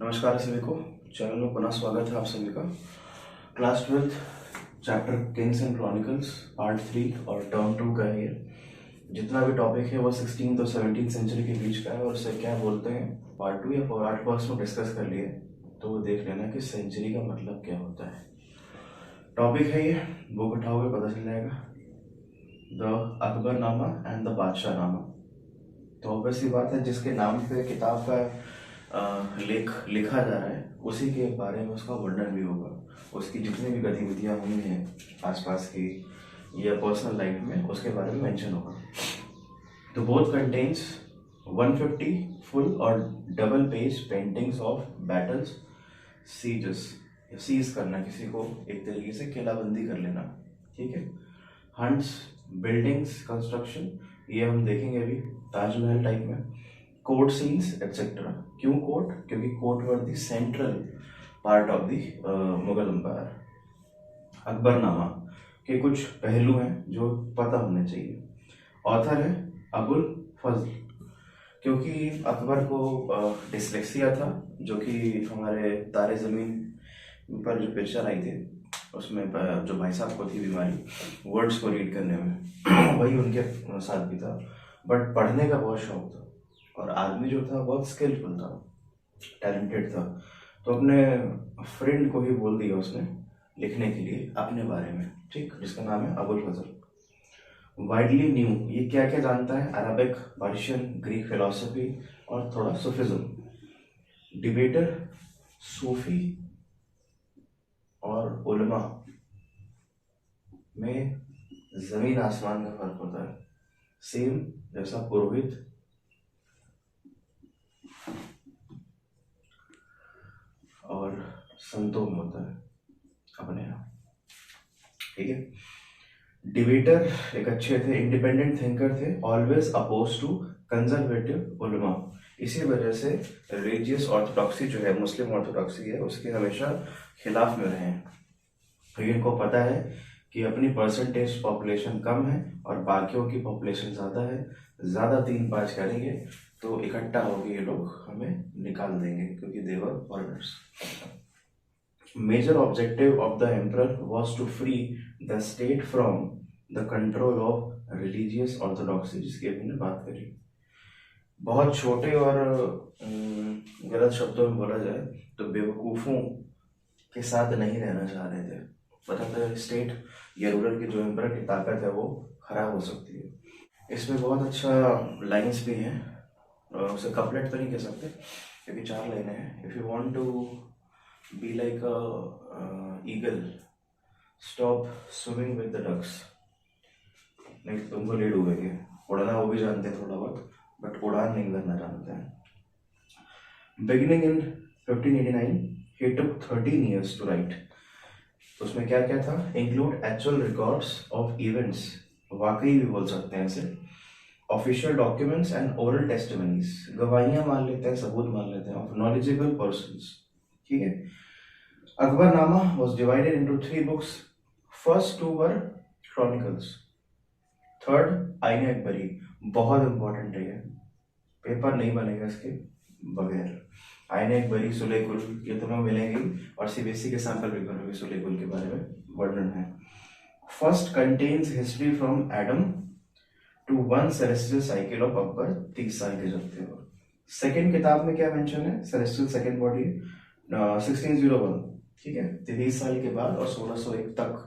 नमस्कार सभी को। चैनल में पुनः स्वागत है आप सभी का। Class 12 chapter Kings and chronicles part 3 और टर्म 2 का है ये। जितना भी टॉपिक है वो 16th और 17th सेंचुरी के बीच का है और उसे क्या बोलते हैं पार्ट 2 या पार्ट फर्स्ट में डिस्कस कर लिए, तो वो देख लेना कि सेंचुरी का मतलब क्या होता है। टॉपिक है ये, बुक उठाओगे पता चल जाएगा, द अकबरनामा एंड द बादशाहनामा। तो ऑब्वियसली बात है, जिसके नाम पे किताब का लेख लिखा जा रहा है उसी के बारे में उसका वर्णन भी होगा। उसकी जितनी भी गतिविधियां हुई हैं आसपास की या पर्सनल लाइफ में, उसके बारे में मेंशन होगा। तो बोथ कंटेन्स 150 फुल और double page paintings of battles, sieges, siege करना, किसी को एक तरीके से किलाबंदी कर लेना, ठीक है। हंट्स, बिल्डिंग्स, कंस्ट्रक्शन, ये हम देखेंगे अभी ताजमहल टाइप में। Court scenes etcetera. क्यों कोर्ट? क्योंकि court were the central part of the Mughal empire. Akbarnama के कुछ पहलू हैं जो पता होने चाहिए। ऑथर है अबुल फजल, क्योंकि अकबर को डिसलेक्सिया था, जो कि हमारे तारे ज़मीन पर जो पिक्चर आई थी उसमें जो भाई साहब को थी बीमारी वर्ड्स को रीड करने में वही उनके साथ भी था। बट पढ़ने का बहुत शौक था और आदमी जो था बहुत स्किलफुल था, टैलेंटेड था। तो अपने फ्रेंड को ही बोल दिया उसने लिखने के लिए अपने बारे में, ठीक, जिसका नाम है अबुल फजल। वाइडली न्यू, ये क्या क्या जानता है? अरबिक, पर्शियन, ग्रीक फिलोसफी और थोड़ा सूफिज्म। डिबेटर, सूफी और उलमा में जमीन आसमान का फर्क होता है। सेम जैसा पुरोहित और संतों में होता है अपने यहाँ, ठीक है। डिबेटर एक अच्छे थे, इंडिपेंडेंट थिंकर थे, ऑलवेज अपोज टू कंजर्वेटिव उलमा। इसी वजह से रिलीजियस ऑर्थोडॉक्सी जो है, मुस्लिम ऑर्थोडॉक्सी है, उसके हमेशा खिलाफ में रहे हैं। तो इनको पता है कि अपनी परसेंटेज पॉपुलेशन कम है और बाकियों की पॉपुलेशन ज़्यादा है, ज़्यादा 3-5 करेंगे तो इकट्ठा होकर ये लोग हमें निकाल देंगे, क्योंकि they were foreigners. Major objective of the emperor was to free the state from the control of religious orthodoxy, जिसकी अभी हमने बात करी। बहुत छोटे और गलत शब्दों में बोला जाए तो बेवकूफ़ों के साथ नहीं रहना चाह रहे थे। पता था स्टेट या रूरल की जो एम्परर की ताकत है वो खराब हो सकती है। इसमें बहुत अच्छा लाइंस भी हैं, उसे कपलेट तो नहीं कह सकते क्योंकि 4 लाइनें हैं। If you want to be like a eagle, stop swimming with the ducks. नहीं तुमको ले डूबेंगे। उड़ना वो भी जानते हैं थोड़ा बहुत, बट उड़ान नहीं करना जानते हैं। Beginning in 1589 he took 13 years to write। तो उसमें क्या क्या था? Include actual records of events, वाकई भी बोल सकते हैं इसे, official documents and oral testimonies, गवाहियां मान लेते हैं, सबूत मान लेते हैं, ऑफ नॉलेजेबल पर्सन्स, ठीक है। Akbarnama was divided into 3 books. First 2 were chronicles, third आईन अकबरी। बहुत इंपॉर्टेंट है ये, पेपर नहीं बनेगा इसके बगैर। आईन अकबरी, सुलेकुल, ये तुम्हें मिलेंगे और सीबीएसई के सैंपल पेपर में भी सुलेकुल के बारे में वर्णन है। First contains history from Adam to 1 celestial cycle of Akbar, 30 साल के जब थे वो। सेकेंड किताब में क्या मेंशन है? सेलेस्टियल सेकेंड बॉडी 1601, ठीक है, 30 साल के बाद और 1601 तक।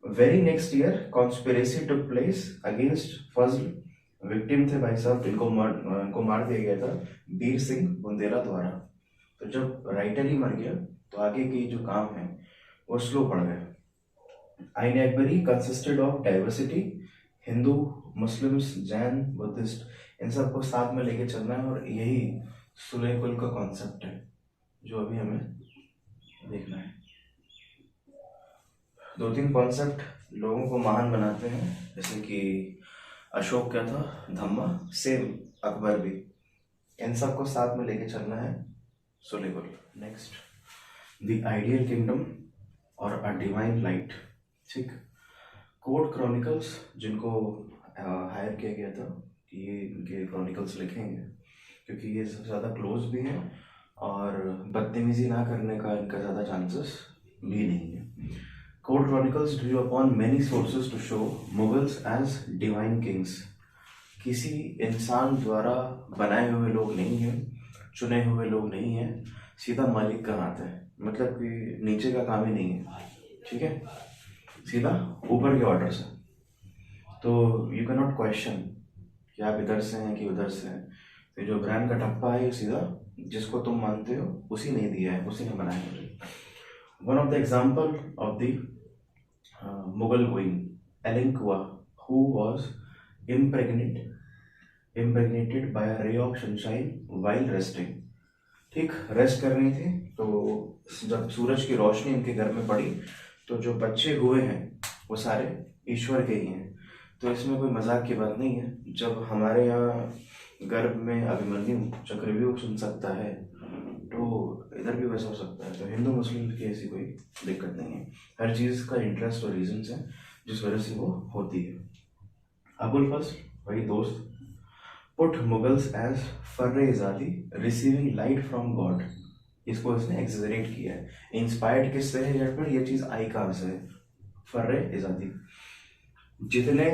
Very next year conspiracy took place against Fazl. Victim थे भाई साहब, इनको मार दिया गया था बीर सिंह बुंदेला द्वारा। तो जब राइटर ही मर गया तो आगे की जो काम है वो स्लो पड़ गए। Ain Akbari consisted of diversity, Hindu, Muslims, Jain, Buddhist, इन सबको साथ में लेके चलना है, और यही सुलेकुल का कॉन्सेप्ट है जो अभी हमें देखना है। 2-3 कॉन्सेप्ट लोगों को महान बनाते हैं, जैसे कि अशोक क्या था, धम्मा, सेम अकबर भी, इन सबको साथ में लेके चलना है सुलेकुल। नेक्स्ट, द आइडियल किंगडम और अ डिवाइन लाइट, ठीक। कोर्ट क्रॉनिकल्स, जिनको हायर किया गया था कि ये इनके क्रॉनिकल्स लिखेंगे, क्योंकि ये सबसे ज़्यादा क्लोज भी हैं और बदतमीजी ना करने का इनका ज़्यादा चांसेस भी नहीं है। Court chronicles drew upon many sources to show Mughals as divine kings. किसी इंसान द्वारा बनाए हुए लोग नहीं हैं, चुने हुए लोग नहीं हैं, सीधा मालिक का हाथ है, मतलब कि नीचे का काम ही नहीं है, ठीक है, सीधा ऊपर के ऑर्डर से। तो यू कैन नॉट क्वेश्चन कि आप इधर से हैं कि उधर से हैं। तो जो ब्रांड का ठप्पा है ये सीधा जिसको तुम मानते हो उसी ने दिया है, उसी ने बनाया है। One of the example of the Mughal queen Alanqua who was impregnated by a ray of sunshine while resting। ठीक, रेस्ट कर रही थी तो जब सूरज की रोशनी इनके घर में पड़ी तो जो बच्चे हुए हैं वो सारे ईश्वर के ही हैं। तो इसमें कोई मजाक की बात नहीं है। जब हमारे यहाँ गर्भ में अभिमन्यु चक्रव्यूह सुन सकता है तो इधर भी वैसा हो सकता है। तो हिंदू मुस्लिम की ऐसी कोई दिक्कत नहीं है, हर चीज़ का इंटरेस्ट और रीजंस है जिस वजह से वो होती है। अबुल फजल वही दोस्त पुट मुगल्स एज फर्रे-ए-ज़ादी रिसीविंग लाइट फ्रॉम गॉड। इसको इसने एक्सजरेट किया है। इंस्पायर्ड किससे है, या फिर ये चीज़ आई कहाँ से है, फर्रे-ए-ज़ादी। जितने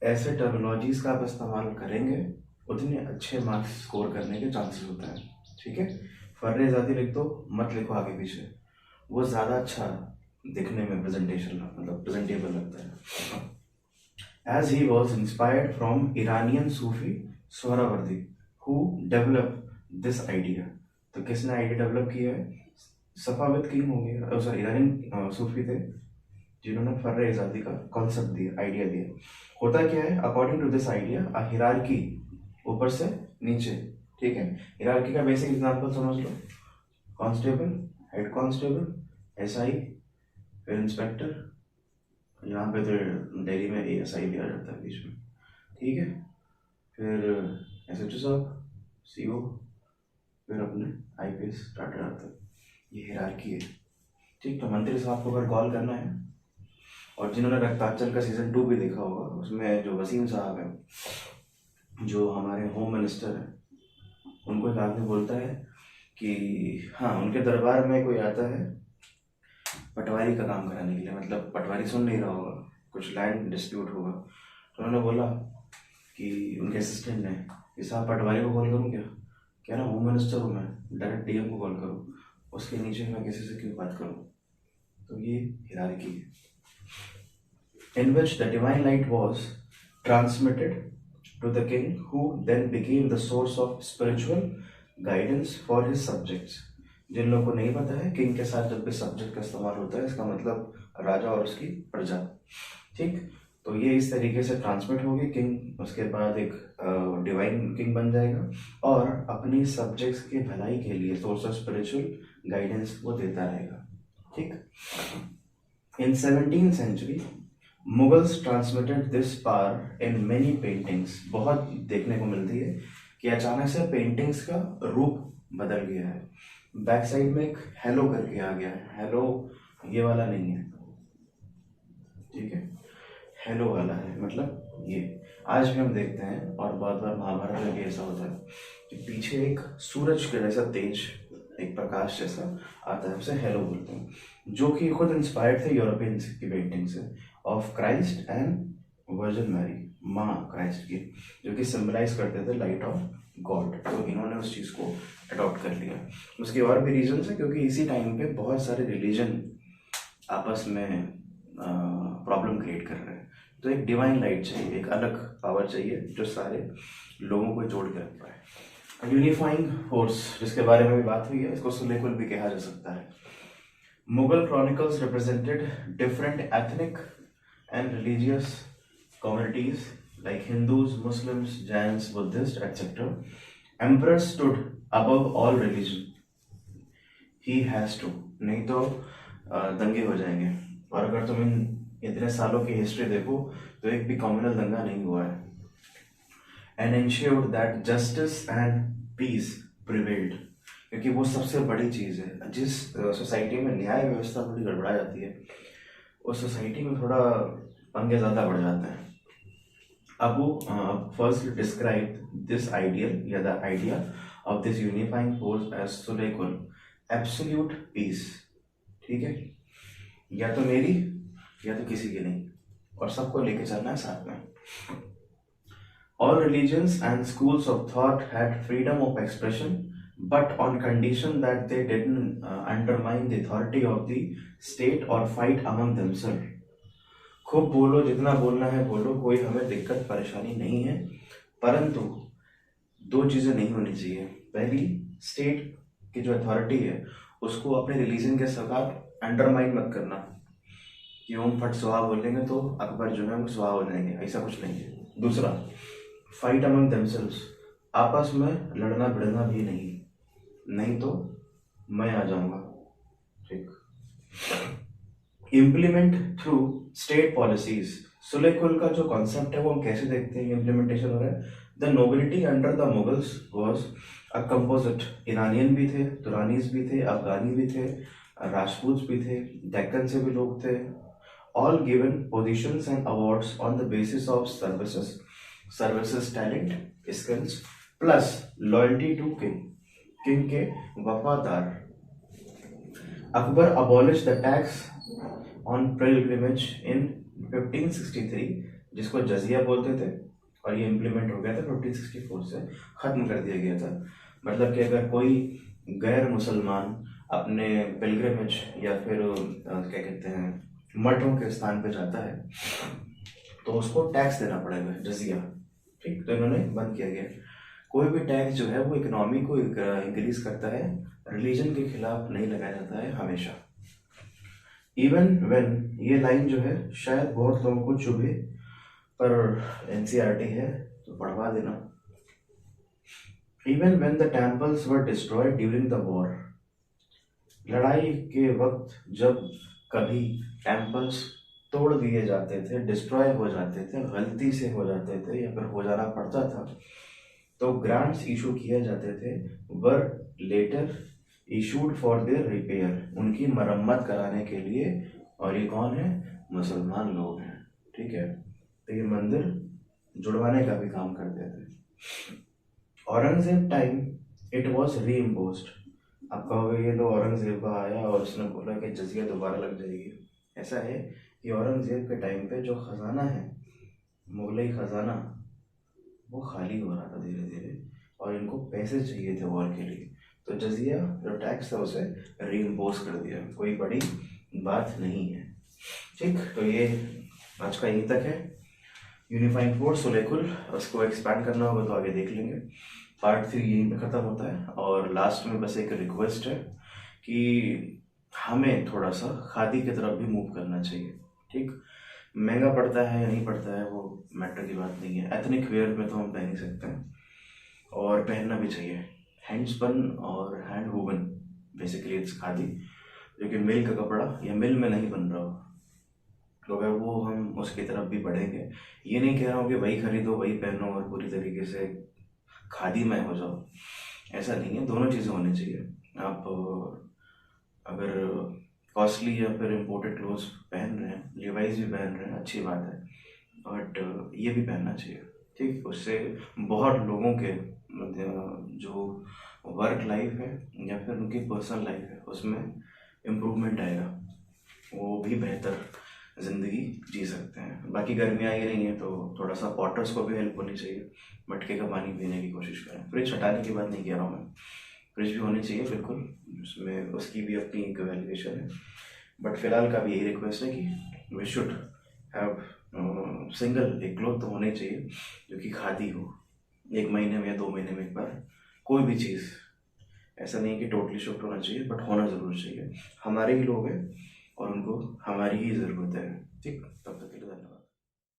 ऐसे टर्मिनोलॉजीज का आप इस्तेमाल करेंगे उतने अच्छे मार्क्स स्कोर करने के चांसेस होते हैं, ठीक है। फर्रे-ए-ज़ादी लिख दो, मत लिखो आगे पीछे, वो ज़्यादा अच्छा दिखने में प्रेजेंटेशन मतलब प्रेजेंटेबल लगता है। As he was inspired from Iranian Sufi Sohrawardi, who developed this idea। तो किसने आइडिया डेवलप किया है, सफाविद किंग होंगे, सॉरी ईरानियन सूफी थे जिन्होंने फर्रे-ए-ज़ादी का कॉन्सेप्ट दिया, आइडिया दिया। होता क्या है, according to this idea a hierarchy, ऊपर से नीचे, ठीक है। हिरार्की का बेसिक एग्जांपल समझ लो, कांस्टेबल, हेड कांस्टेबल, एसआई, फिर इंस्पेक्टर, यहाँ पे तो दिल्ली में ASI भी आ जाता है बीच में, ठीक है। फिर SHO साहब, CO, फिर अपने IPS स्टार्ट आता है। ये हिरार्की है, ठीक। तो मंत्री साहब को अगर कॉल करना है, और जिन्होंने रक्ताचल का सीजन 2 भी देखा होगा, उसमें जो वसीम साहब है जो हमारे होम मिनिस्टर हैं, उनको एक आदमी बोलता है कि हाँ उनके दरबार में कोई आता है पटवारी का काम कराने के लिए, मतलब पटवारी सुन नहीं रहा होगा, कुछ लैंड डिस्प्यूट होगा। तो उन्होंने बोला कि उनके असिस्टेंट ने कि साहब पटवारी को कॉल करूँ क्या, कह रहा होम मिनिस्टर हूँ मैं, डायरेक्ट DM को कॉल करूँ, उसके नीचे मैं किसी से क्यों बात करूँ। तो ये हिरार्की है। In which the divine light was transmitted to the king who then became the source of spiritual guidance for his subjects. जिन लोगों को नहीं पता है, किंग के साथ जब भी सब्जेक्ट का इस्तेमाल होता है इसका मतलब राजा और उसकी प्रजा, ठीक। तो ये इस तरीके से ट्रांसमिट होगी, किंग उसके बाद एक डिवाइन किंग बन जाएगा और अपनी सब्जेक्ट्स के भलाई के लिए सोर्स ऑफ स्पिरिचुअल गाइडेंस वो देता रहेगा, ठीक। इन 17th century Mughals transmitted this power in many paintings. बहुत देखने को मिलती है कि अचानक से पेंटिंग्स का रूप बदल गया है। बैक साइड में एक हेलो करके आ गया है, हेलो ये वाला नहीं है, ठीक है, हेलो वाला है, मतलब ये आज भी हम देखते हैं और बहुत बार महाभारत में भी ऐसा होता है कि पीछे एक सूरज के जैसा तेज, एक प्रकाश जैसा आता है, उसे हेलो बोलते हैं, जो कि खुद इंस्पायर्ड थे यूरोपियन की पेंटिंग से, of Christ and Virgin Mary, माँ क्राइस्ट की, जो कि सिंबलाइज करते थे लाइट ऑफ गॉड। तो इन्होंने उस चीज़ को अडॉप्ट कर लिया। उसके और भी रीजन है, क्योंकि इसी टाइम पे बहुत सारे रिलीजन आपस में प्रॉब्लम क्रिएट कर रहे हैं। तो एक डिवाइन लाइट चाहिए, एक अलग पावर चाहिए जो सारे लोगों को जोड़ के रख पाए। यूनिफाइंग फोर्स, जिसके बारे में भी बात हुई है, इसको सुलेकुल भी कहा जा सकता है। Mughal chronicles represented different ethnic and religious communities like Hindus, Muslims, Jains, Buddhists, etc. Emperor stood above all religion. He has to, नहीं तो दंगे हो जाएंगे। और अगर तुम इन इतने सालों की हिस्ट्री देखो तो एक भी कम्युनल दंगा नहीं हुआ है। And ensured that justice and peace prevailed, क्योंकि वो सबसे बड़ी चीज़ है। जिस सोसाइटी में न्याय व्यवस्था थोड़ी गड़बड़ा जाती है उस सोसाइटी में थोड़ा पंगे ज़्यादा बढ़ जाते हैं। Abu first described this ideal, या the idea of this unifying force as sulh-i-kul absolute peace. ठीक है, या तो मेरी या तो किसी की नहीं, और सबको लेके चलना है साथ में। All religions and schools of thought had freedom of expression, but on condition that they didn't undermine the authority of the state or fight among themselves. खूब बोलो, जितना बोलना है बोलो, कोई हमें दिक्कत परेशानी नहीं है, परंतु दो चीजें नहीं होनी चाहिए। पहली, स्टेट की जो अथॉरिटी है उसको अपने रिलीजन के साथ अंडरमाइन मत करना कि हम फट सुहा बोलेंगे तो अकबर जो है वो सुहा हो जाएंगे, ऐसा कुछ नहीं है। दूसरा, फाइट अमंग देमसेल्व्स, आपस में लड़ना भिड़ना भी नहीं तो मैं आ जाऊंगा। ठीक, इम्प्लीमेंट थ्रू स्टेट पॉलिसीज, सुलेकुल का जो कॉन्सेप्ट है वो हम कैसे देखते हैं इम्प्लीमेंटेशन हो रहा है। The nobility under the Mughals was a composite, Iranian भी थे, दुरानीज भी थे, अफगानी भी थे, राजपूत भी थे, डेक्कन से भी लोग थे। All given positions and awards on the basis of services, talent, skills plus loyalty to king के वफादार। Akbar abolish the tax on pilgrimage in 1563, जिसको जजिया बोलते थे, और ये इम्प्लीमेंट हो गया था 1564 से, खत्म कर दिया गया था। मतलब कि अगर कोई गैर मुसलमान अपने पिलग्रिमेज या फिर क्या कहते हैं मठों के स्थान पे जाता है तो उसको टैक्स देना पड़ेगा, जजिया। ठीक, तो इन्होंने बंद किया गया। कोई भी टैक्स जो है वो इकोनॉमी को इंक्रीज करता है, रिलीजन के खिलाफ नहीं लगाया जाता है हमेशा। इवन व्हेन, ये लाइन जो है शायद बहुत लोगों को चुभे, पर एनसीईआरटी है तो पढ़वा देना। Even when the temples were destroyed during the war, लड़ाई के वक्त जब कभी टेम्पल्स तोड़ दिए जाते थे, डिस्ट्रॉय हो जाते थे, गलती से हो जाते थे या फिर हो जाना पड़ता था, तो ग्रांट्स इशू किए जाते थे, were later issued for their repair, उनकी मरम्मत कराने के लिए। और ये कौन है? मुसलमान लोग हैं। ठीक है, तो ये मंदिर जुड़वाने का भी काम करते थे। Aurangzeb time it was reimposed. आप कहोगे ये तो औरंगजेब का आया और उसने बोला कि जजिया दोबारा लग जाएगी। ऐसा है कि औरंगजेब के टाइम पे जो खजाना है, मुगलई खजाना, वो खाली हो रहा था धीरे धीरे, और इनको पैसे चाहिए थे वॉर के लिए, तो जजिया जो टैक्स था उसे रीइम्पोज कर दिया। कोई बड़ी बात नहीं है। ठीक, तो ये आज का यहीं तक है। यूनिफाइंग फोर्स सुलेकुल, उसको एक्सपैंड करना होगा तो आगे देख लेंगे। पार्ट 3 यहीं पे ख़त्म होता है। और लास्ट में बस एक रिक्वेस्ट है कि हमें थोड़ा सा खादी की तरफ भी मूव करना चाहिए। ठीक, महंगा पड़ता है या नहीं पड़ता है वो मैटर की बात नहीं है, एथनिक वेयर में तो हम पहन ही सकते हैं और पहनना भी चाहिए। हैंडस्पन और hand woven, basically it's khadi, जो कि मिल का कपड़ा या मिल में नहीं बन रहा हो, तो अगर वो हम उसकी तरफ भी बढ़ेंगे, ये नहीं कह रहा हूँ कि वही खरीदो वही पहनो और पूरी तरीके से खादी में हो जाओ, ऐसा नहीं है। दोनों चीज़ें होनी चाहिए। आप अगर कॉस्टली या फिर इम्पोर्टेड क्लोथ्स पहन रहे हैं, लिवाइज भी पहन रहे हैं, अच्छी बात है, बट ये भी पहनना चाहिए। ठीक, उससे बहुत लोगों के जो वर्क लाइफ है या फिर उनकी पर्सनल लाइफ है उसमें इम्प्रूवमेंट आएगा, वो भी बेहतर ज़िंदगी जी सकते हैं। बाकी गर्मियाँ ही नहीं है तो थोड़ा सा पॉटर्स को भी हेल्प होनी चाहिए, मटके का पानी पीने की कोशिश करें। फ्रिज हटाने की बात नहीं कह रहा हूँ मैं, फ्रिज भी होनी चाहिए बिल्कुल, उसमें उसकी भी अपनी एक वैल्यूएशन है। बट फिलहाल का भी यही रिक्वेस्ट है कि वी शुड हैव सिंगल एक क्लोथ तो होने चाहिए जो कि खादी हो, 1 महीने में या 2 महीने में एक बार कोई भी चीज़। ऐसा नहीं कि टोटली शिफ्ट होना चाहिए, बट होना ज़रूर चाहिए। हमारे ही लोग हैं और उनको हमारी ही ज़रूरत है। ठीक, तब तक के लिए धन्यवाद।